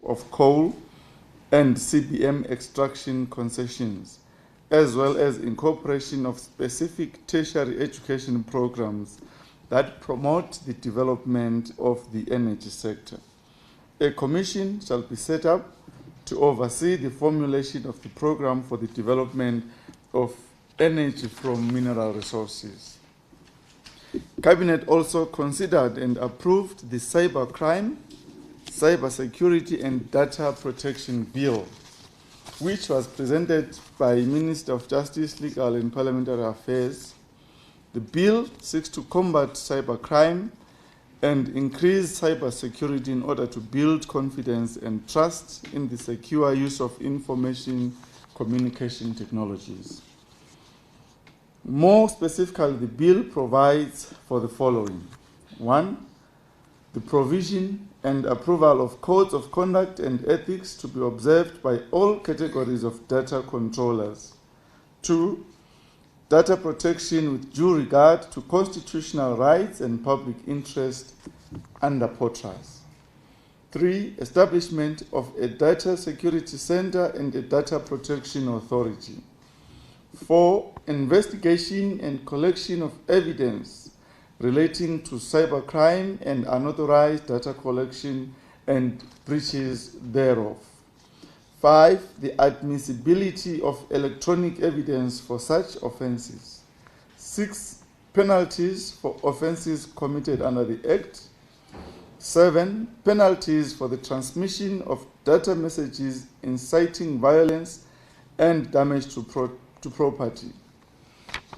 of coal and CBM extraction concessions, as well as incorporation of specific tertiary education programs that promote the development of the energy sector. A commission shall be set up to oversee the formulation of the program for the development of energy from mineral resources. Cabinet also considered and approved the Cybercrime, Cybersecurity and Data Protection Bill, which was presented by Minister of Justice, Legal and Parliamentary Affairs. The bill seeks to combat cybercrime and increase cybersecurity in order to build confidence and trust in the secure use of information communication technologies. More specifically, the bill provides for the following. 1, the provision and approval of codes of conduct and ethics to be observed by all categories of data controllers. 2, data protection with due regard to constitutional rights and public interest under POTRAS. 3, establishment of a data security center and a data protection authority. 4, investigation and collection of evidence relating to cybercrime and unauthorized data collection and breaches thereof. 5, the admissibility of electronic evidence for such offenses. 6, penalties for offenses committed under the Act. 7, penalties for the transmission of data messages inciting violence and damage to property.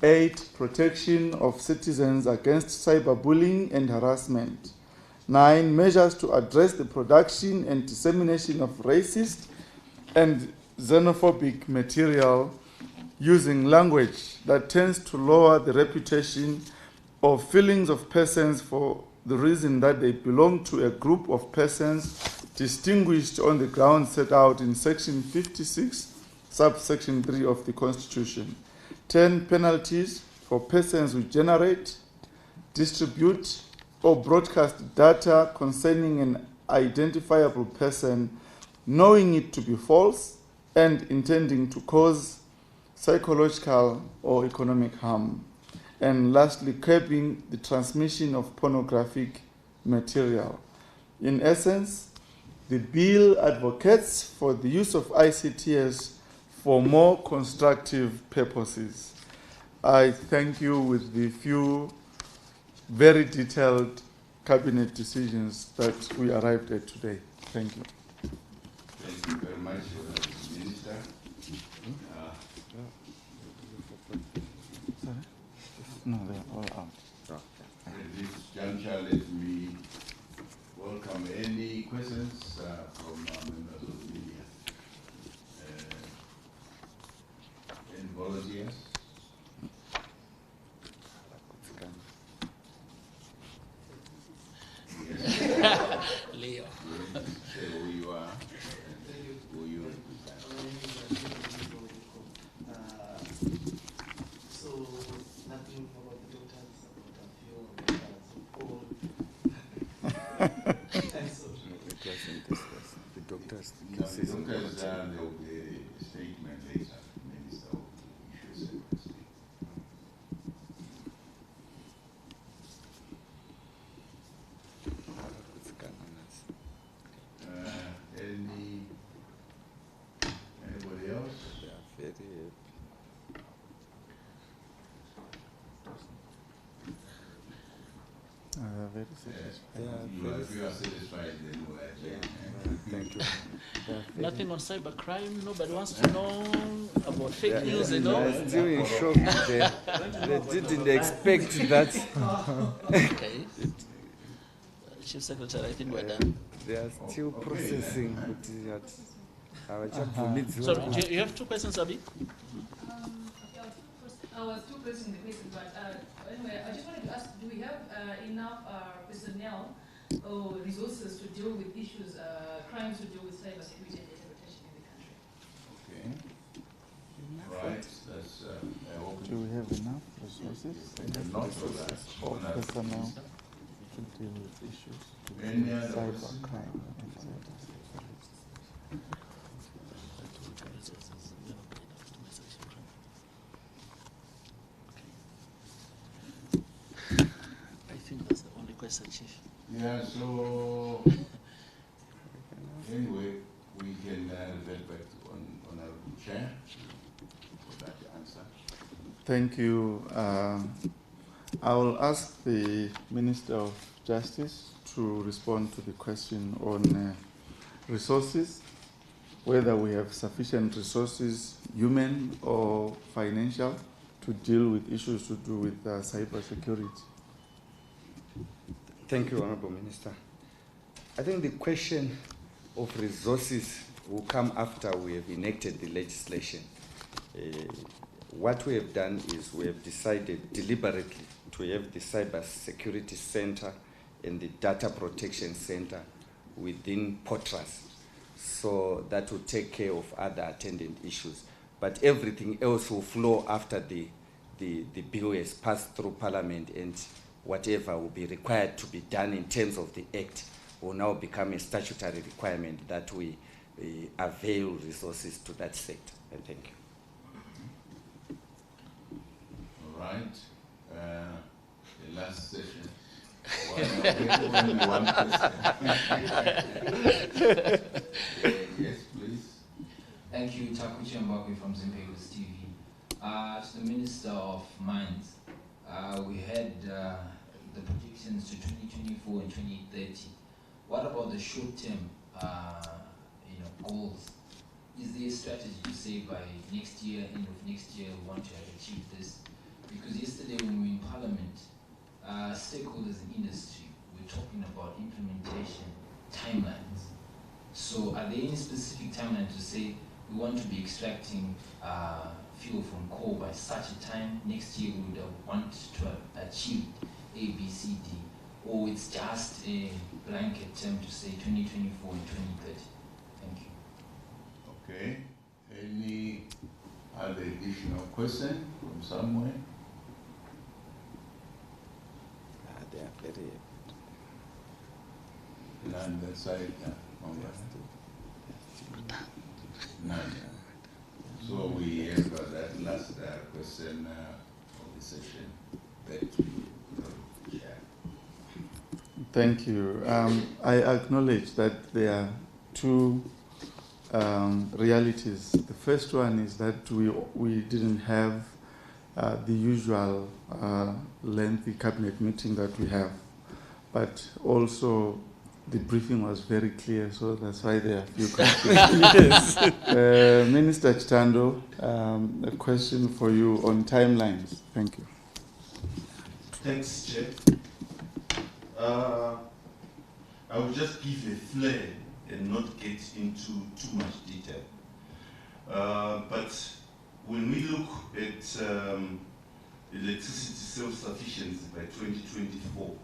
8, protection of citizens against cyberbullying and harassment. 9, measures to address the production and dissemination of racist and xenophobic material using language that tends to lower the reputation or feelings of persons for the reason that they belong to a group of persons distinguished on the grounds set out in Section 56, subsection 3 of the Constitution. 10, penalties for persons who generate, distribute, or broadcast data concerning an identifiable person, knowing it to be false and intending to cause psychological or economic harm. And lastly, curbing the transmission of pornographic material. In essence, the bill advocates for the use of ICTs for more constructive purposes. I thank you with the few very detailed cabinet decisions that we arrived at today. Thank you. Thank you very much, Minister. No, they're all out. At this juncture, let me welcome any questions from members of the media. Any volunteers? Yes. Leo. Say who you are. Who you So nothing about the doctors, about a few and so The doctors. no, the doctors there will be a statement later. Minister will issue a statement. Anybody else? Very satisfied. If you are satisfied, then we'll adjourn. Thank you. Nothing on cybercrime. Nobody wants to know about fake news and all. I'm still in shock. They didn't expect that. Okay. Chief Secretary, I think we're done. They are still processing. So, you have two questions, Abi? I was still pressing the question, but anyway, I just wanted to ask, do we have enough personnel or resources to deal with issues, crimes to deal with cybersecurity and data protection in the country? Okay. Right. That's Do we have enough resources? not for that. Or personnel to deal with issues? Any other Cybercrime and cybersecurity. Yeah, so anyway, we can revert back to Honorable Chair for that answer. Thank you. I will ask the Minister of Justice to respond to the question on resources, whether we have sufficient resources, human or financial, to deal with issues to do with cybersecurity. Thank you, Honorable Minister. I think the question of resources will come after we have enacted the legislation. What we have done is we have decided deliberately to have the Cybersecurity Center and the Data Protection Center within Potras, so that will take care of other attendant issues. But everything else will flow after the bill has passed through Parliament, and whatever will be required to be done in terms of the Act will now become a statutory requirement that we avail resources to that sector. And thank you. All right. The last session. Only one question. Yes, please. Thank you, Takuchi Mbakwe from Zimbabwe's TV. To the Minister of Mines, we had the predictions to 2024 and 2030. What about the short-term, goals? Is there a strategy to say by next year, end of next year, we want to have achieved this? Because yesterday when we were in Parliament, stakeholders in industry were talking about implementation timelines. So are there any specific timelines to say we want to be extracting fuel from coal by such a time? Next year we would want to have achieved A, B, C, D, or it's just a blanket term to say 2024 and 2030? Thank you. Okay. Any other additional question from somewhere? They are very None that side. None. So we have that last question of the session. Back to you, Chair. Thank you. I acknowledge that there are two realities. The first one is that we didn't have the usual lengthy cabinet meeting that we have, but also the briefing was very clear, so that's why there are a few questions. Yes. Minister Chitando, a question for you on timelines. Thank you. Thanks, Chair. I will just give a flair and not get into too much detail. But when we look at electricity self-sufficiency by 2024,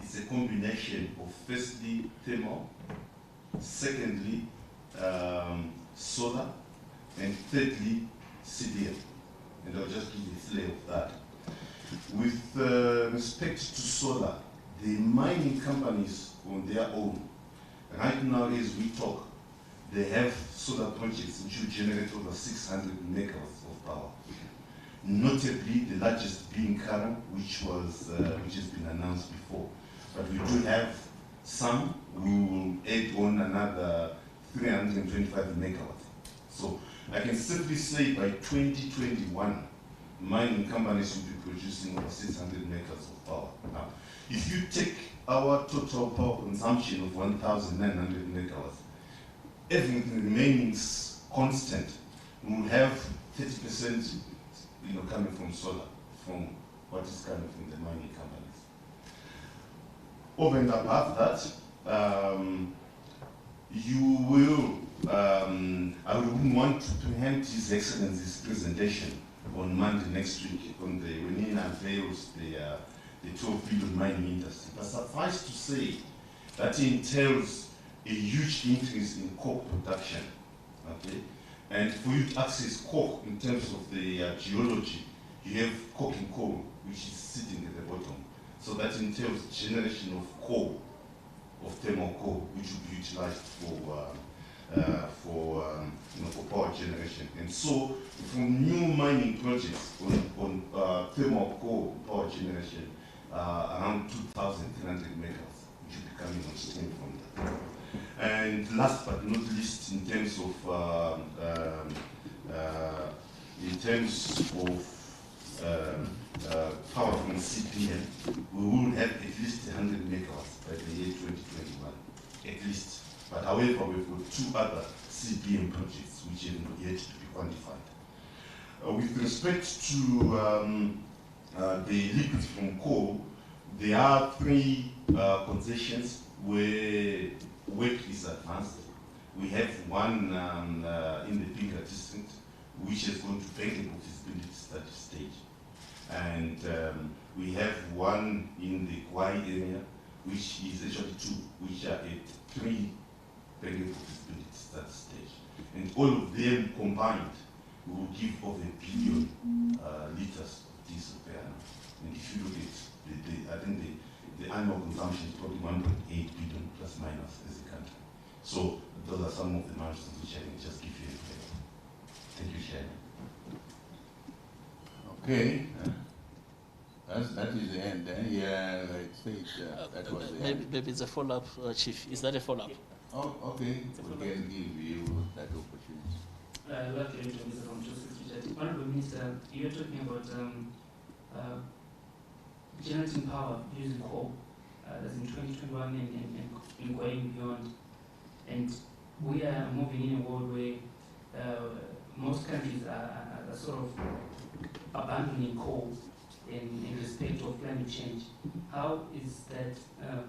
it's a combination of firstly thermal, secondly solar, and thirdly CDF. And I'll just give you a flair of that. With respect to solar, the mining companies on their own, right now as we talk, they have solar projects which will generate over 600 megawatts of power. Notably, the largest being Kara, which has been announced before. But we do have some who will add on another 325 megawatts. So I can simply say by 2021, mining companies will be producing over 600 megawatts of power. Now, if you take our total power consumption of 1,900 megawatts, everything remaining constant, we will have 30% coming from solar, from what is coming from the mining companies. Over and above that, you will, I wouldn't want to preempt His Excellency's presentation on Monday next week when he unveils the 12 billion mining industry. But suffice to say, that entails a huge increase in coke production. Okay? And for you to access coke in terms of the geology, you have coke and coal, which is sitting at the bottom. So that entails generation of coal, of thermal coal, which will be utilized for power generation. And so, from new mining projects on thermal coal power generation, around 2,300 megawatts which will be coming on stream from that. And last but not least, in terms of power from CPN, we will have at least 100 megawatts by the year 2021, at least. But however, we've got 2 other CPN projects which have not yet to be quantified. With respect to the liquids from coal, there are 3 concessions where work is advanced. We have one in the Pinga district, which is going to bankable feasibility study stage. And we have one in the Kwai area, which is actually 2, which are at 3 bankable feasibility study stage. And all of them combined will give over 1 billion liters of diesel per annum. And if you look at I think the annual consumption is probably 1.8 billion plus minus as a country. So those are some of the milestones which I can just give you a flavor. Thank you, Chairman. Okay. That is the end. Yeah, like said, that was the end. Maybe it's a follow-up, Chief. Is that a follow-up? Oh, okay. We can give you that opportunity. Welcome to Mr. from Joseph. Honorable Minister, you were talking about generating power using coal. That's in 2021 and going beyond. And we are moving in a world where most countries are sort of abandoning coal in respect of climate change. How is that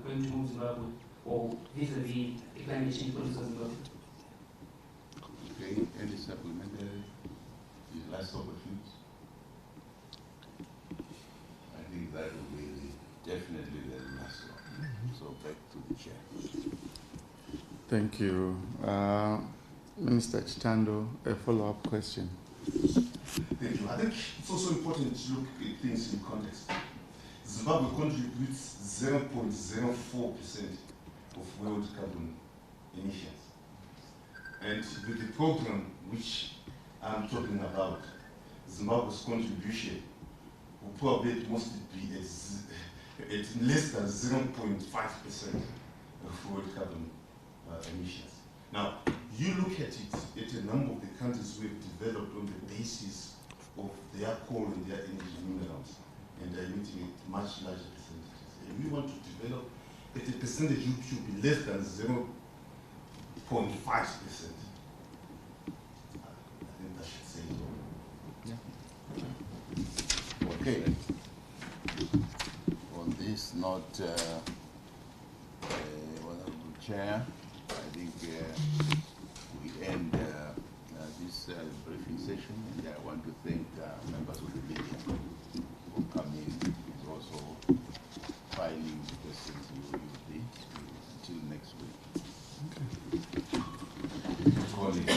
going to move Zimbabwe, or vis-a-vis the climate change policy of Zimbabwe? Okay, any supplementary? The last opportunity? I think that will be definitely the last one. So back to the chair. Thank you. Minister Chitando, a follow-up question. Thank you. I think it's also important to look at things in context. Zimbabwe contributes 0.04% of world carbon emissions. And with the program which I'm talking about, Zimbabwe's contribution will probably mostly be at less than 0.5% of world carbon emissions. Now, you look at it, at a number of the countries we've developed on the basis of their coal and their energy minerals, and they're emitting at much larger percentages. And we want to develop at a percentage which should be less than 0.5%. I think that should say it all. Yeah. Okay. On this note, Honorable Chair, I think we end this briefing session, and I want to thank members of the media for coming and also filing the questions you did. Until next week. Okay. Call it